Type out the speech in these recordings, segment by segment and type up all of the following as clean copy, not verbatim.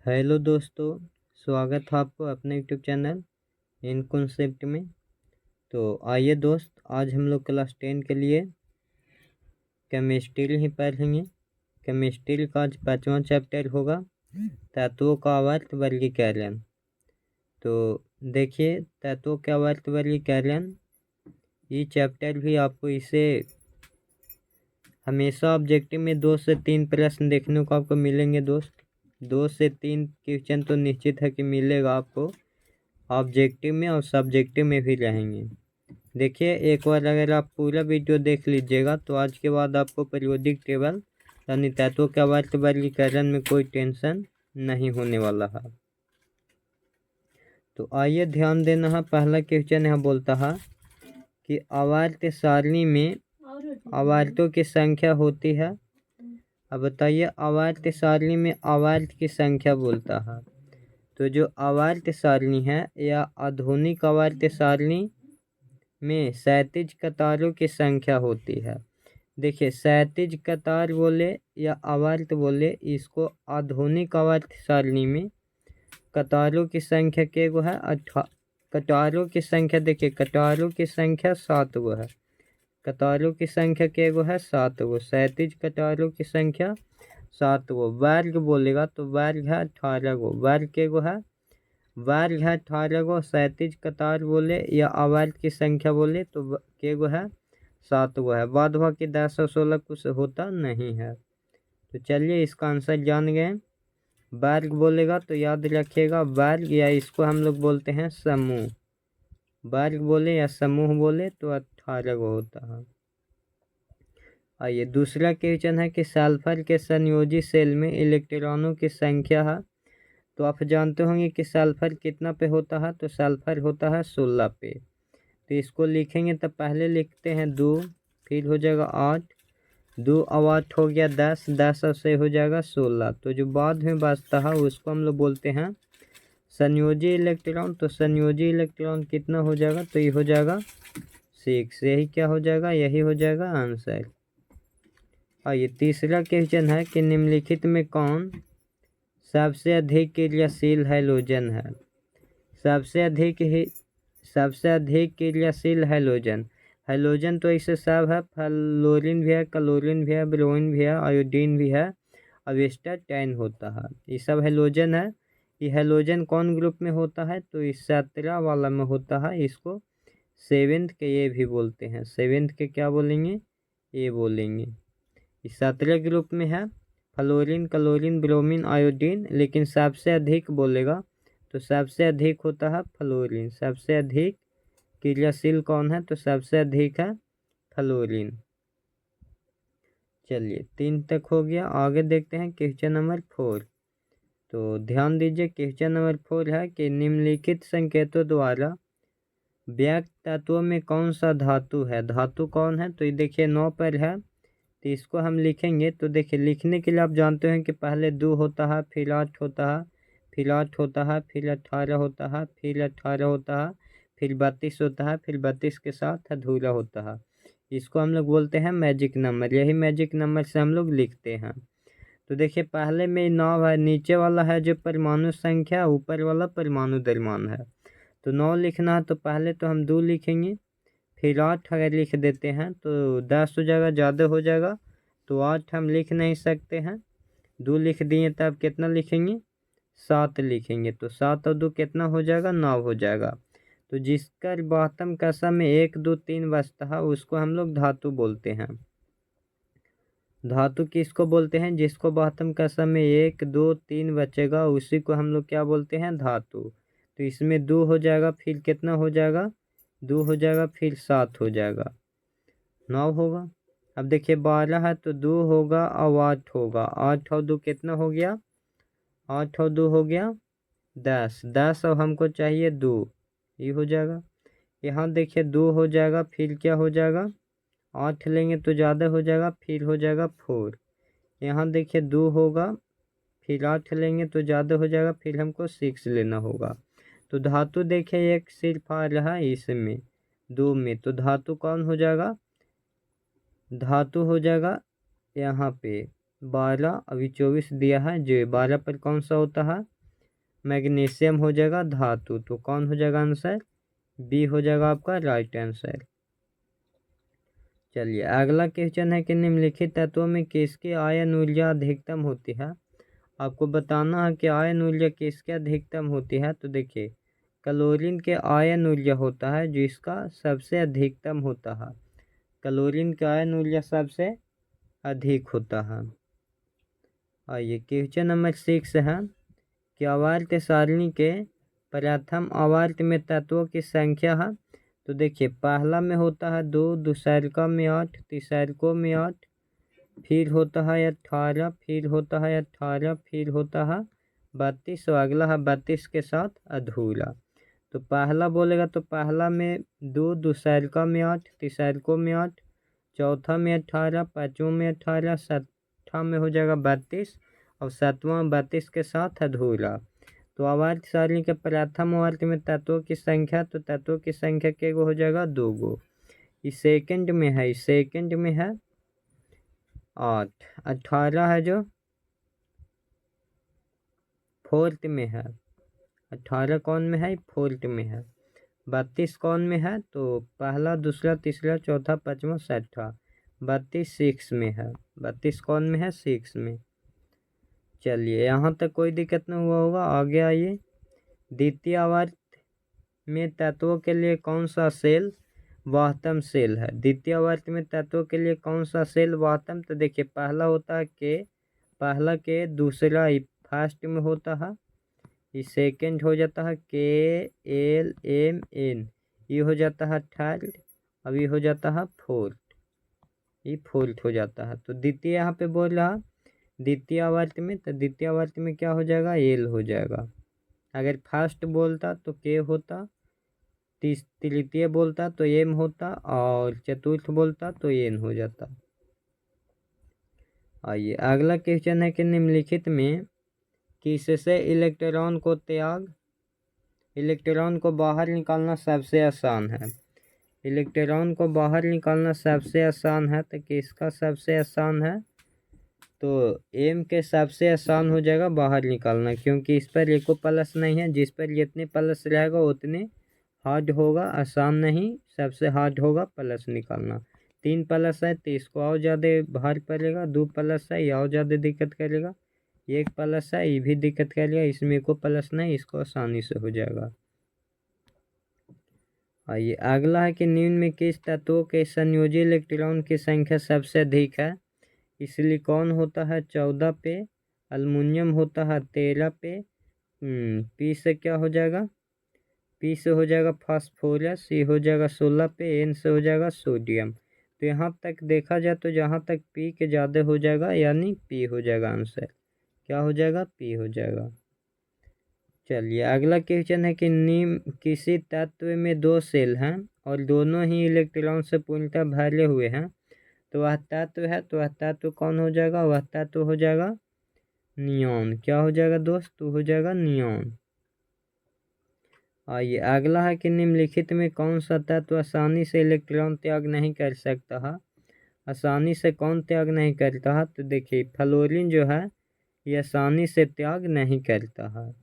Hello दोस्तों, स्वागत है आपको अपने यूट्यूब चैनल इन कॉन्सेप्ट में। तो आइए दोस्त, आज हम लोग क्लास 10 के लिए केमिस्ट्री ही पढ़ेंगे। केमिस्ट्री का आज 5वां चैप्टर होगा, तत्वों का आवर्त वर्गीकरण। तो देखिए, तत्वों के आवर्त वर्गीकरण ये चैप्टर भी आपको इसे हमेशा ऑब्जेक्टिव में 2 से 3 प्रश्न देखने को आपको मिलेंगे दोस्त। 2 से 3 क्वेश्चन तो निश्चित है कि मिलेगा आपको, ऑब्जेक्टिव में और सब्जेक्टिव में भी रहेंगे। देखिए, एक बार अगर आप पूरा वीडियो देख लीजिएगा तो आज के बाद आपको पीरियोडिक टेबल यानी तत्वों के आवर्त वर्गीकरण में कोई टेंशन नहीं होने वाला है। तो आइए ध्यान देना है, पहला क्वेश्चन यहाँ बोलता है कि आवर्त सारणी में आवर्तों की संख्या होती है। अब बताइए, आवर्त सारणी में आवर्त की संख्या बोलता है। तो जो आवर्त सारणी है या आधुनिक आवर्त सारणी में क्षैतिज कतारों की संख्या होती है। देखिए, क्षैतिज कतार बोले या आवर्त बोले, इसको आधुनिक आवर्त सारणी में कतारों की संख्या के गो है कतारों की संख्या, देखिए कतारों की संख्या 7 गो है। कतारों की संख्या के गो है 7 गो। क्षैतिज कतारों की संख्या 7 गो। वर्ग बोलेगा तो वर्ग है 18 गो। वर्ग के गो है, वर्ग है 18 गो। क्षैतिज कतार बोले या आवर्त की संख्या बोले तो के गो है 7 गो है। बाद बाकी 10 और 16 कुछ होता नहीं है। तो चलिए इसका आंसर जान गए। वर्ग बोलेगा तो याद रखिएगा वर्ग, या इसको हम लोग बोलते हैं समूह। वर्ग बोले या समूह बोले तो 18 गो होता है। आइए दूसरा क्वेश्चन है कि सल्फर के संयोजी सेल में इलेक्ट्रॉनों की संख्या है। तो आप जानते होंगे कि सल्फर कितना पे होता है, तो सल्फर होता है 16 पे। तो इसको लिखेंगे तो पहले लिखते हैं 2, फिर हो जाएगा 8, 2 और 8 हो गया 10, 10 से हो जाएगा 16। तो जो बाद में बचता है उसको हम लोग बोलते हैं संयोजी इलेक्ट्रॉन। तो संयोजी इलेक्ट्रॉन कितना हो जाएगा, तो ये हो जाएगा 6। यही क्या हो जाएगा, यही हो जाएगा आंसर। आइए तीसरा क्वेश्चन है कि निम्नलिखित में कौन सबसे अधिक क्रियाशील हैलोजन है। सबसे अधिक क्रियाशील हैलोजन। हैलोजन तो इसे सब है, फ्लोरीन भी है, क्लोरीन भी है, ब्रोमीन भी है, आयोडीन भी है, अवेस्टर 10 होता है। ये सब हैलोजन है। ये हैलोजन कौन ग्रुप में होता है, तो इस 17 वाला में होता है। इसको 7th के ये भी बोलते हैं। 7th के क्या बोलेंगे, ये बोलेंगे। इस 17 ग्रुप में है फ्लोरीन, क्लोरीन, ब्रोमीन, आयोडीन, लेकिन सबसे अधिक बोलेगा तो सबसे अधिक होता है फ्लोरीन। सबसे अधिक क्रियाशील कौन है, तो सबसे अधिक है फ्लोरीन। चलिए 3 तक हो गया। आगे देखते हैं क्वेश्चन नंबर 4। तो ध्यान दीजिए, क्वेश्चन नंबर 4 है कि निम्नलिखित संकेतों द्वारा व्यक्त तत्वों में कौन सा धातु है। धातु कौन है, तो ये देखिए 9 पर है। तो इसको हम लिखेंगे तो देखिए, लिखने के लिए आप जानते हैं कि पहले 2 होता है, फिर 8 होता है, फिर 8 होता है, फिर 18 होता है, फिर 18 होता है, फिर 32 होता है, फिर 32 के साथ अधूरा होता है। इसको हम लोग बोलते हैं मैजिक नंबर। यही मैजिक नंबर से हम लोग लिखते हैं। तो देखिए, पहले में 9 है, नीचे वाला है जो परमाणु संख्या, ऊपर वाला परमाणु द्रव्यमान है। तो 9 लिखना है तो पहले तो हम 2 लिखेंगे, फिर 8 अगर लिख देते हैं तो 10 हो जाएगा, ज़्यादा हो जाएगा। तो 8 हम लिख नहीं सकते हैं, 2 लिख दिए, तब कितना लिखेंगे, 7 लिखेंगे। तो 7 और 2 कितना हो जाएगा, 9 हो जाएगा। तो जिसका बॉटम कसा में 1, 2, 3 बचता है उसको हम लोग धातु बोलते हैं। धातु किसको बोलते हैं, जिसको बॉटम कसा में 1, 2, 3 बचेगा उसी को हम लोग क्या बोलते हैं, धातु। तो इसमें 2 हो जाएगा, फिर कितना हो जाएगा, 2 हो जाएगा, फिर 7 हो जाएगा, 9 होगा। अब देखिए 12 है तो 2 होगा और 8 होगा। 8 और 2 कितना हो गया, 8 और 2 हो गया 10। 10 और हमको चाहिए 2, ये हो जाएगा। यहाँ देखिए 2 हो जाएगा, फिर क्या हो जाएगा, 8 लेंगे तो ज़्यादा हो जाएगा, फिर हो जाएगा 4। यहाँ देखिए 2 होगा, फिर 8 लेंगे तो ज़्यादा हो जाएगा, फिर हमको 6 लेना होगा। तो धातु देखिए एक सिर्फ आ रहा है इसमें 2 में, तो धातु कौन हो जाएगा, धातु हो जाएगा यहाँ पे 12। अभी 24 दिया है, जो 12 पर कौन सा होता है, मैग्नीशियम हो जाएगा धातु, तो कौन हो जाएगा आंसर? बी हो जाएगा आपका राइट आंसर। चलिए अगला क्वेश्चन है कि निम्नलिखित तत्वों में किसकी आयन ऊर्जा अधिकतम होती है? आपको बताना है कि आयन ऊर्जा किसकी अधिकतम होती है। तो देखिए क्लोरीन के आयन ऊर्जा होता है जिसका सबसे अधिकतम होता है, क्लोरीन का आयन ऊर्जा सबसे अधिक होता है। आइए क्वेश्चन नंबर 6 है कि आवर्त सारणी के प्रथम आवर्त में तत्वों की संख्या है। तो देखिए पहला में होता है 2, दूसरका में 8, तीसरको में 8, फिर होता है 18, फिर होता है 18, फिर होता है 32 और अगला है 32 के साथ अधूरा। तो पहला बोलेगा तो पहला में 2, दूसरका में 8, तीसरको में 8, चौथा में 18, पाँचवा में 18, छठा में हो जाएगा 32 और सातवां 32 के साथ अधूरा। तो आवर्त सारणी के प्रथम आवर्त में तत्वों की संख्या, तो तत्वों की संख्या के गो हो जाएगा 2 गो। इस सेकंड में है, इस सेकंड में है 8, 18 है जो फोर्थ में है, 18 कौन में है? फोर्थ में है। 32 कौन में है? तो पहला, दूसरा, तीसरा, चौथा, पाँचवा, छठा। 32 6 में है, 32 कौन में है? 6 में। चलिए यहाँ तक कोई दिक्कत नहीं हुआ होगा, आगे आइए। द्वितीय आवर्त में तत्वों के लिए कौन सा सेल वाहतम सेल है? द्वितीय आवर्त में तत्वों के लिए कौन सा सेल वाहतम? तो देखिए पहला होता है के, पहला के, दूसरा फर्स्ट में होता है, ये सेकंड हो जाता है KLMN, ये हो जाता है थर्ड, अब ये हो जाता है फोर्थ, ये फोर्थ हो जाता है। तो द्वितीय यहाँ पे बोल रहा द्वितीय आवर्त में, तो द्वितीय आवर्त में क्या हो जाएगा? एल हो जाएगा। अगर फर्स्ट बोलता तो के होता, तृतीय बोलता तो एम होता और चतुर्थ बोलता तो एन हो जाता। आइए अगला क्वेश्चन है कि निम्नलिखित में किससे इलेक्ट्रॉन को बाहर निकालना सबसे आसान है? इलेक्ट्रॉन को बाहर निकालना सबसे आसान है, तो किसका सबसे आसान है? तो एम के सबसे आसान हो जाएगा बाहर निकालना, क्योंकि इस पर एको प्लस नहीं है, जिस पर जितने प्लस रहेगा उतने हार्ड होगा, आसान नहीं, सबसे हार्ड होगा प्लस निकालना। 3 प्लस है तो इसको और ज़्यादा भार पड़ेगा, 2 प्लस है ये और ज़्यादा दिक्कत करेगा, 1 प्लस है ये भी दिक्कत करेगा, इसमें को प्लस नहीं, इसको आसानी से हो जाएगा। आइए अगला है कि निम्न में किस तत्वों के संयोजी इलेक्ट्रॉन की संख्या सबसे अधिक है? सिलिकॉन होता है 14 पे, अल्युमिनियम होता है 13 पे, पी से क्या हो जाएगा? पी से हो जाएगा फास्फोरस, ये हो जाएगा 16 पे, एन से हो जाएगा सोडियम। तो यहाँ तक देखा जाए तो जहाँ तक पी के ज़्यादा हो जाएगा यानी पी हो जाएगा आंसर। क्या हो जाएगा? पी हो जाएगा। चलिए अगला क्वेश्चन है कि निम्न किसी तत्व में 2 सेल हैं और दोनों ही इलेक्ट्रॉन से पूर्णतः भरे हुए हैं, तो वह तत्व है, तो वह तत्व कौन हो जाएगा? वह तत्व हो जाएगा नियॉन। क्या हो जाएगा दोस्त? तो हो जाएगा नियॉन। आइए अगला है कि निम्नलिखित में कौन सा तत्व आसानी से इलेक्ट्रॉन त्याग नहीं कर सकता है? आसानी से कौन त्याग नहीं करता है? तो देखिए फ्लोरीन जो है ये आसानी से त्याग नहीं करता है।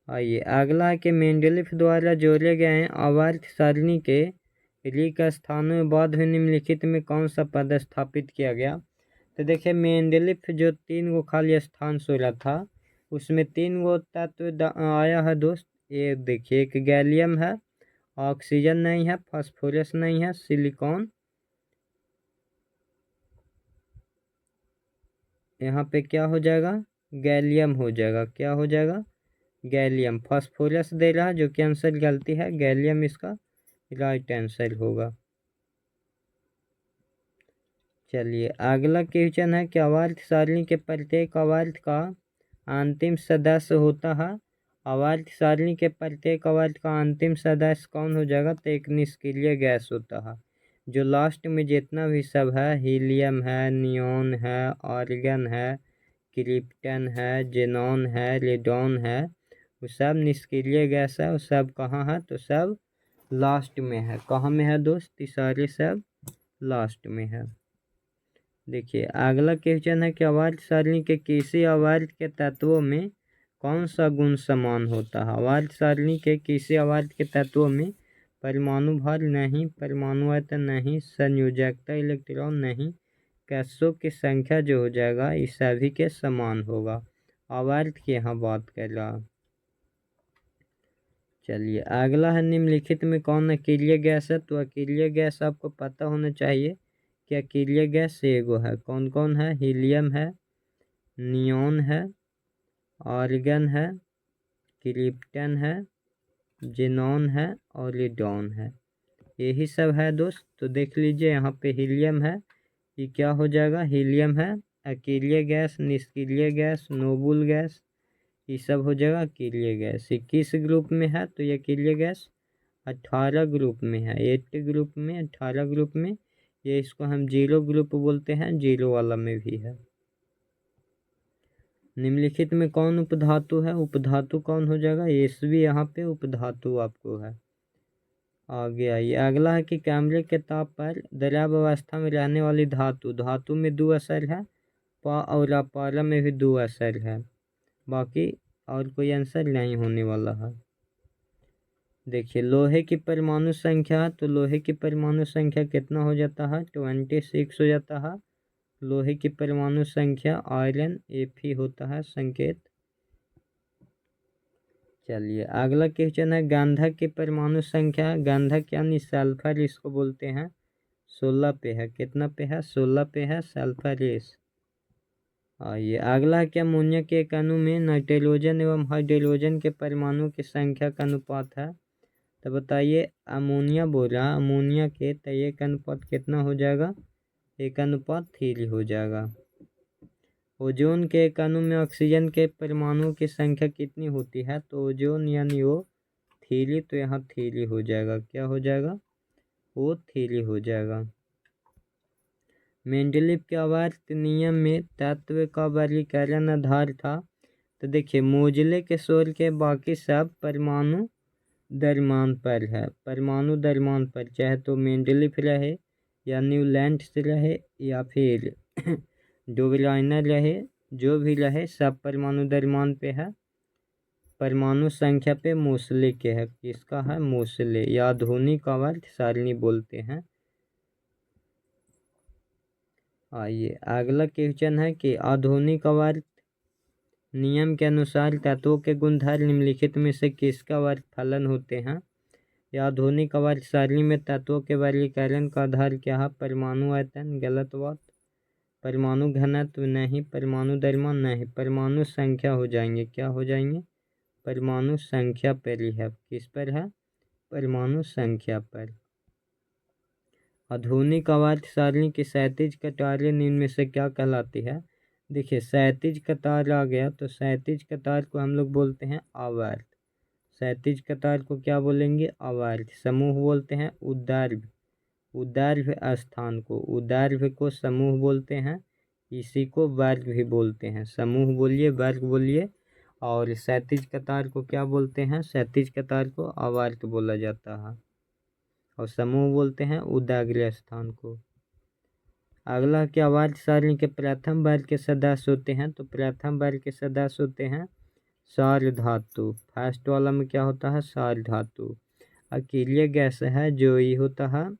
आइए अगला है कि मेंडलीफ द्वारा जोड़े गए आवर्त सारणी के रिक्त स्थानों में बाद में निम्नलिखित में कौन सा पद स्थापित किया गया? तो देखिए मेंडलीफ जो 3 गो खाली स्थान छोड़ा था उसमें 3 गो तत्व आया है दोस्त। ये देखिए एक गैलियम है, ऑक्सीजन नहीं है, फास्फोरस नहीं है, सिलिकॉन, यहाँ पे क्या हो जाएगा? गैलियम हो जाएगा। क्या हो जाएगा? गैलियम। फास्फोरस दे रहा है जो कि आंसर गलती है, गैलियम इसका राइट आंसर होगा। चलिए अगला क्वेश्चन है कि आवर्त सारणी के प्रत्येक आवर्त का अंतिम सदस्य होता है। आवर्त सारणी के प्रत्येक आवर्त का अंतिम सदस्य कौन हो जाएगा? तो एक निष्क्रिय गैस होता है जो लास्ट में जितना भी सब है, हीलियम है, नियॉन है, आर्गन है, क्रिप्टन है, जेनॉन है, रेडॉन है, वो सब निष्क्रिय गैस है। वो सब कहाँ है? तो सब लास्ट में है। कहाँ में है दोस्त? ये सारे सब लास्ट में है। देखिए अगला क्वेश्चन है कि आवर्त सारणी के किसी आवर्त के तत्वों में कौन सा गुण समान होता है? आवर्त सारणी के किसी आवर्त के तत्वों में परमाणु भार नहीं, परमाणु आयतन नहीं, संयोजकता इलेक्ट्रॉन नहीं, कक्षों की संख्या जो हो जाएगा इस सभी के समान होगा। आवर्त की यहाँ बात कर रहा। चलिए अगला है, निम्नलिखित में कौन अकेलीय गैस है? तो अकेलीय गैस आपको पता होना चाहिए कि अकेलीय गैस एगो है। कौन कौन है? हीलियम है, नियॉन है, आर्गन है, क्रिप्टन है, जेनॉन है और रेडॉन है। यही सब है दोस्त। तो देख लीजिए यहाँ पे हीलियम है, ये क्या हो जाएगा? हीलियम है अकेलीय गैस, निष्क्रिय गैस, नोबल गैस, ये सब हो जाएगा अकेलीय गैस। ये किस ग्रुप में है? तो ये अकेलीय गैस 18 ग्रुप में है, 8 ग्रुप में, 18 ग्रुप में। ये इसको हम 0 ग्रुप बोलते हैं, 0 वाला में भी है। निम्नलिखित में कौन उपधातु है? उपधातु कौन हो जाएगा? भी यहाँ पे उपधातु आपको है। आगे आइए, अगला है कि कैमरे के ताप पर द्रव्यावस्था में रहने वाली धातु, धातु में 2 असर है, पा और अपारा में भी 2 असर है, बाकी और कोई आंसर नहीं होने वाला है। देखिए लोहे की परमाणु संख्या, तो लोहे की परमाणु संख्या कितना हो जाता है? 26 हो जाता है। लोहे की परमाणु संख्या आयरन Fe होता है संकेत। चलिए अगला क्वेश्चन है, गंधक की परमाणु संख्या, गंधक यानी सल्फर इसको बोलते हैं, 16 पे है। कितना पे है? 16 पे है सल्फर इस। आइए अगला है, क्या अमोनिया के एक अणु में नाइट्रोजन एवं हाइड्रोजन के परमाणु की संख्या का अनुपात है? तो बताइए, अमोनिया बोला, अमोनिया के तो एक अनुपात कितना हो जाएगा? 1:3 हो जाएगा। ओजोन के एक अणु में ऑक्सीजन के परमाणु की संख्या कितनी होती है? तो ओजोन यानी वो 3, तो यहाँ 3 हो जाएगा। क्या हो जाएगा? वो 3 हो जाएगा। मेंडलीव के आवर्त नियम में तत्व का वर्गीकरण आधार था। तो देखिए मोजले के शोर के बाकी सब परमाणु द्रव्यमान पर है, परमाणु द्रव्यमान पर, चाहे तो मेंडलीव रहे या न्यूलैंड्स रहे या फिर डोगलाइनर रहे, जो भी रहे सब परमाणु द्रव्यमान पे है। परमाणु संख्या पे मोसले के है। किसका है? मोसले या आधुनिक आवर्त सारणी बोलते हैं। आइए अगला क्वेश्चन है कि आधुनिक आवर्त नियम के अनुसार तत्वों के गुणधर्म निम्नलिखित में से किसका वर्ग फलन होते हैं? या आधुनिक आवर्त सारणी में तत्वों के वर्गीकरण का आधार क्या है? परमाणु आयतन, गलत बात। परमाणु घनत्व नहीं, परमाणु द्रव्यमान नहीं, परमाणु संख्या हो जाएंगे। क्या हो जाएंगे? परमाणु संख्या पर ही है। किस पर है? परमाणु संख्या पर। आधुनिक आवर्त सारणी की क्षैतिज कतारें निम्न में से क्या कहलाती है? देखिए क्षैतिज कतार आ गया, तो क्षैतिज कतार को हम लोग बोलते हैं आवर्त। क्षैतिज कतार को क्या बोलेंगे? आवर्त। समूह बोलते हैं उदार्भ, उदार्भ स्थान को, उदार्भ को समूह बोलते हैं, इसी को वर्ग भी बोलते हैं। समूह बोलिए, वर्ग बोलिए। और क्षैतिज कतार को क्या बोलते हैं? क्षैतिज कतार को आवर्त बोला जाता है, और समूह बोलते हैं उदाग्र स्थान को। अगला क्या आवर्त सारणी के प्रथम वर्ग के सदस्य होते हैं? तो प्रथम वर्ग के सदस्य होते हैं सार धातु। फर्स्ट वाला में क्या होता है? सार धातु। अकेलीय गैस है जो ये होता है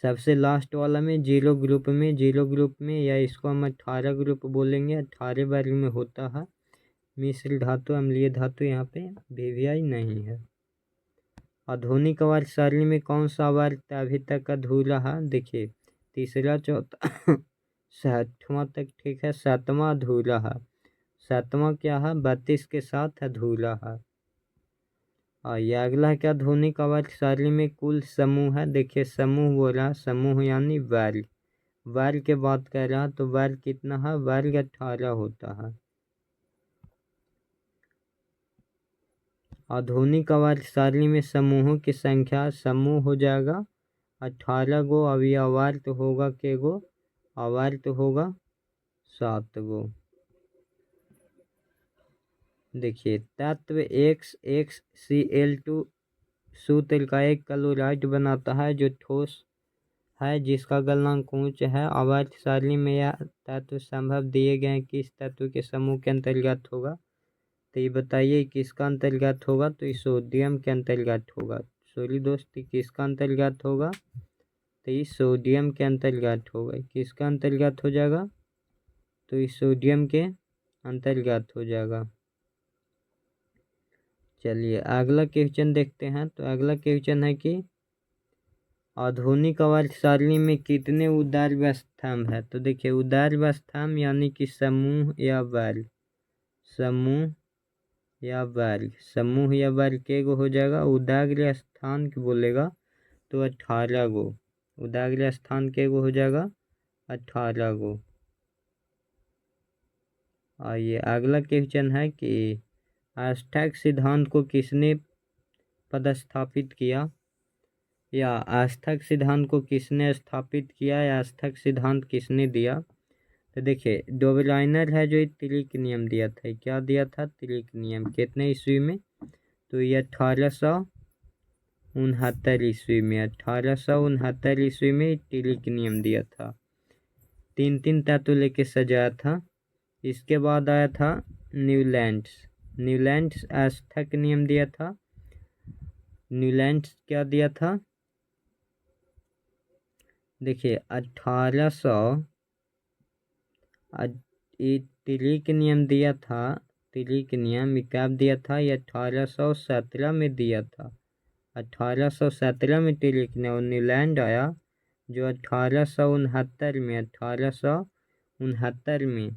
सबसे लास्ट वाला में 0 ग्रुप में, 0 ग्रुप में, या इसको हम 18 ग्रुप बोलेंगे, 18 वर्ग में होता है मिश्र धातु, अम्लीय धातु, यहाँ पे VVI नहीं है। आधुनिक आवर्त सारणी में कौन सा आवर्त अभी तक अधूरा है? देखिए तीसरा, चौथा, 7वां तक ठीक है, 7वां अधूरा है। 7वां क्या है? 32 के साथ अधूरा है। आइए अगला क्या, आधुनिक आवर्त सारणी में कुल समूह है? देखिए समूह बोला, समूह यानी वर्ग, वर्ग के बात कर रहा, तो वर्ग कितना है? वर्ग 18 होता है। आधुनिक आवर्त सारणी में समूहों की संख्या, समूह हो जाएगा 18 गो, अभी आवर्त होगा के गो? आवर्त होगा 7 गो। देखिए तत्व XXCl2 सूत्र का एक क्लोराइड बनाता है जो ठोस है जिसका गलनांक उच्च है, आवर्त सारणी में यह तत्व संभव दिए गए किस तत्व के समूह के अंतर्गत होगा। तो ये बताइए किसका अंतर्गत होगा, तो ये सोडियम के अंतर्गत होगा। सॉरी दोस्त, किसका अंतर्गत होगा, तो ये सोडियम के अंतर्गत होगा। किसका अंतर्गत हो जाएगा, तो ये सोडियम के अंतर्गत हो जाएगा। चलिए अगला क्वेश्चन देखते हैं। तो अगला क्वेश्चन है कि आधुनिक आवर्त सारणी में कितने ऊर्ध्वाधर स्तंभ है। तो देखिए ऊर्ध्वाधर स्तंभ यानी कि समूह या वर्ग, समूह या वर्ग के गो हो जाएगा। ऊर्ध्वाधर स्थान के बोलेगा तो 18 गो। ऊर्ध्वाधर स्थान के गो हो जाएगा 18 गो। आइए अगला क्वेश्चन है कि आस्थक सिद्धांत को किसने पदस्थापित किया, या आस्थक सिद्धांत को किसने स्थापित किया, या आस्थक सिद्धांत किसने दिया। तो देखिए डोबलाइनर है जो तिलिक नियम दिया था। क्या दिया था, तिलिक नियम। कितने ईस्वी में, तो ये 1869 ईस्वी में। 1869 ईस्वी में तिलिक नियम दिया था। 3 तत्व लेके सजाया था। इसके बाद आया था न्यूलैंड्स आस्थक नियम दिया था। न्यूलैंड्स क्या दिया था, देखिए 1800 तिलिक नियम दिया था। तिलिक नियम कब दिया था, ये 1817 में दिया था। 1817 में तिलिक नियम। और न्यूलैंड आया जो 1869 में। 1869 में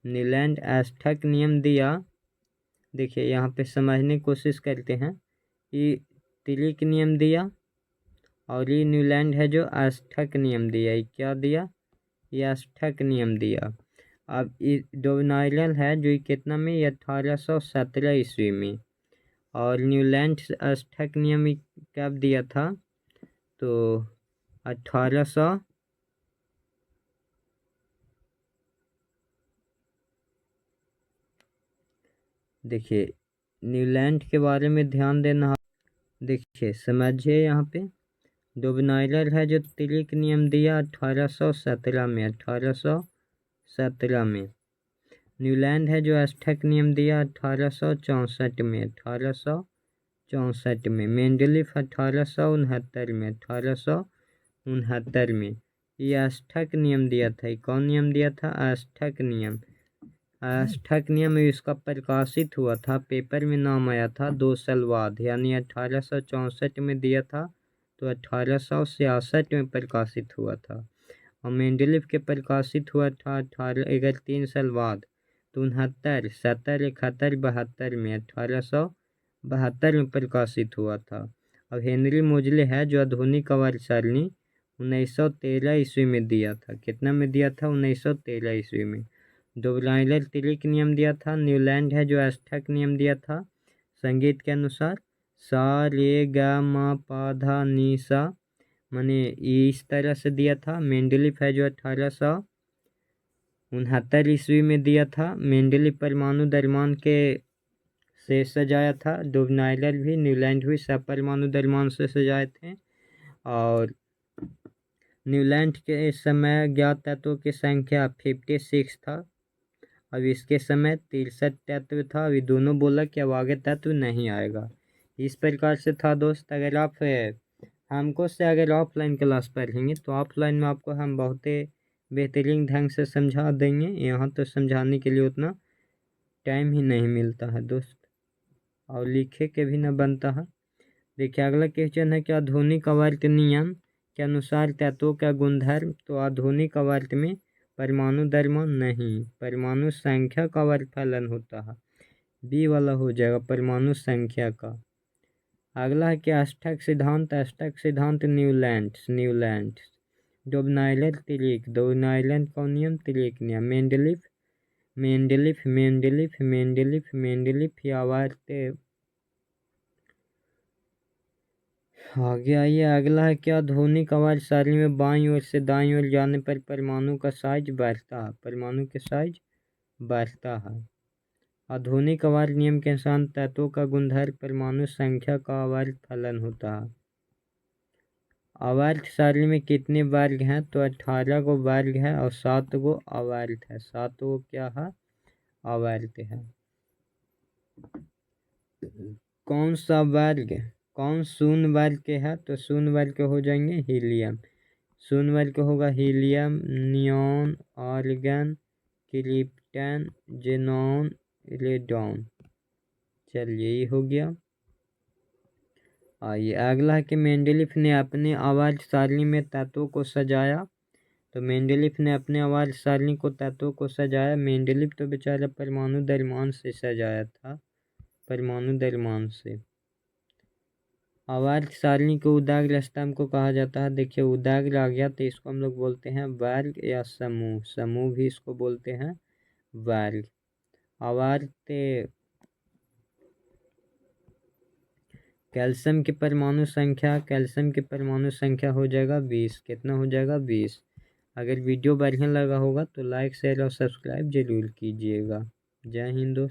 न्यूलैंड आस्थक नियम दिया। देखिए यहाँ पे समझने की कोशिश करते हैं कि तिलिक नियम दिया और ये न्यूलैंड है जो आस्थक नियम दिया। ये क्या दिया, ये आस्थक नियम दिया। अब डोबलाइनर है जो कितना में, ये 1817 ईस्वी में। और न्यूलैंड आस्थक नियम कब दिया था, तो 1800 देखिए न्यूलैंड के बारे में ध्यान देना। देखिए समझिए यहाँ पे डोबलाइनर है जो तिलिक नियम दिया 1817 में। 1817 में न्यूलैंड है जो आस्थक नियम दिया 1864 में। 1864 में मेंडलीफ 1869 में। 1869 में ये आस्थक नियम दिया था। कौन नियम दिया था, आस्थक नियम। आस्थक नियम इसका प्रकाशित हुआ था, पेपर में नाम आया था 2 साल बाद, यानी 1864 में दिया था तो 1866 में प्रकाशित हुआ था। और मेंडलीफ के प्रकाशित हुआ था 3 साल बाद, तो 69 70 71 72 में। 1872 में प्रकाशित हुआ था। अब हेनरी मोजले है जो आधुनिक आवर्त सारणी 1913 ईस्वी में दिया था। कितना में दिया था, 1913 ईस्वी में। डोबलाइनर तिलिक नियम दिया था। न्यूलैंड है जो आस्थक नियम दिया था संगीत के अनुसार सा रे गा मा पा धा नी सा, माने इस तरह से दिया था। मेंडलीफ है जो 1869 ईस्वी में दिया था। मेंडलीफ परमाणु द्रव्यमान के से सजाया था। डोबलाइनर भी न्यूलैंड भी सब परमाणु द्रव्यमान से सजाए थे। और न्यूलैंड के समय ज्ञात तत्वों की संख्या 56 था। अब इसके समय 63 तत्व था। अभी दोनों बोला कि अब आगे तत्व नहीं आएगा। इस प्रकार से था दोस्त। अगर आप हमको से अगर ऑफलाइन क्लास पढ़ेंगे तो ऑफलाइन में आपको हम बहुत बेहतरीन ढंग से समझा देंगे। यहाँ तो समझाने के लिए उतना टाइम ही नहीं मिलता है दोस्त, और लिखे के भी न बनता है। देखिए अगला क्वेश्चन है कि आधुनिक आवर्त नियम के अनुसार तत्वों का गुणधर्म। तो आधुनिक आवर्त में परमाणु द्रव्यमान नहीं, परमाणु संख्या का वर्गफलन होता है। बी वाला हो जाएगा परमाणु संख्या का। अगला है कि अष्टक सिद्धांत। अष्टक सिद्धांत न्यूलैंड डोबलाइनर तिलिक। डोबलाइनर कौन नियम, तिलिक नियम। मेंडलीफ या आवर्त। आगे आइए अगला है क्या आधुनिक आवर्त सारणी में बाईं ओर से दाईं ओर जाने पर परमाणु का साइज बढ़ता है। परमाणु के साइज बढ़ता है। आधुनिक आवर्त नियम के अनुसार तत्वों का गुणधर्म परमाणु संख्या का आवर्त फलन होता है। आवर्त सारणी में कितने वर्ग हैं? तो 18 को वर्ग है और 7 को आवर्त है। 7 को क्या है? आवर्त है। कौन सा वर्ग, कौन शून्य वर्ग के है? तो शून्य वर्ग के हो जाएंगे हीलियम। शून्य वर्ग के होगा helium, neon, argon, krypton, xenon, radon. चलिए ये हो गया। आइए अगला है कि मेंडलीफ ने अपने आवर्त सारणी में तत्वों को सजाया। तो मेंडलीफ ने अपने आवर्त सारणी को तत्वों को सजाया। मेंडलीफ तो बेचारा परमाणु द्रव्यमान से सजाया था, परमाणु द्रव्यमान से। आवर्त सारणी को उदाग्र स्तंभ को कहा जाता है। देखिए उदाग्र आ गया तो इसको हम लोग बोलते हैं वर्ग या समूह। समूह भी इसको बोलते हैं वर्ग। आवर्त कैल्शियम की परमाणु संख्या, कैल्शियम की परमाणु संख्या हो जाएगा 20। कितना हो जाएगा? 20। अगर वीडियो बढ़िया लगा होगा तो लाइक शेयर और सब्सक्राइब जरूर कीजिएगा। जय हिंद दोस्तों।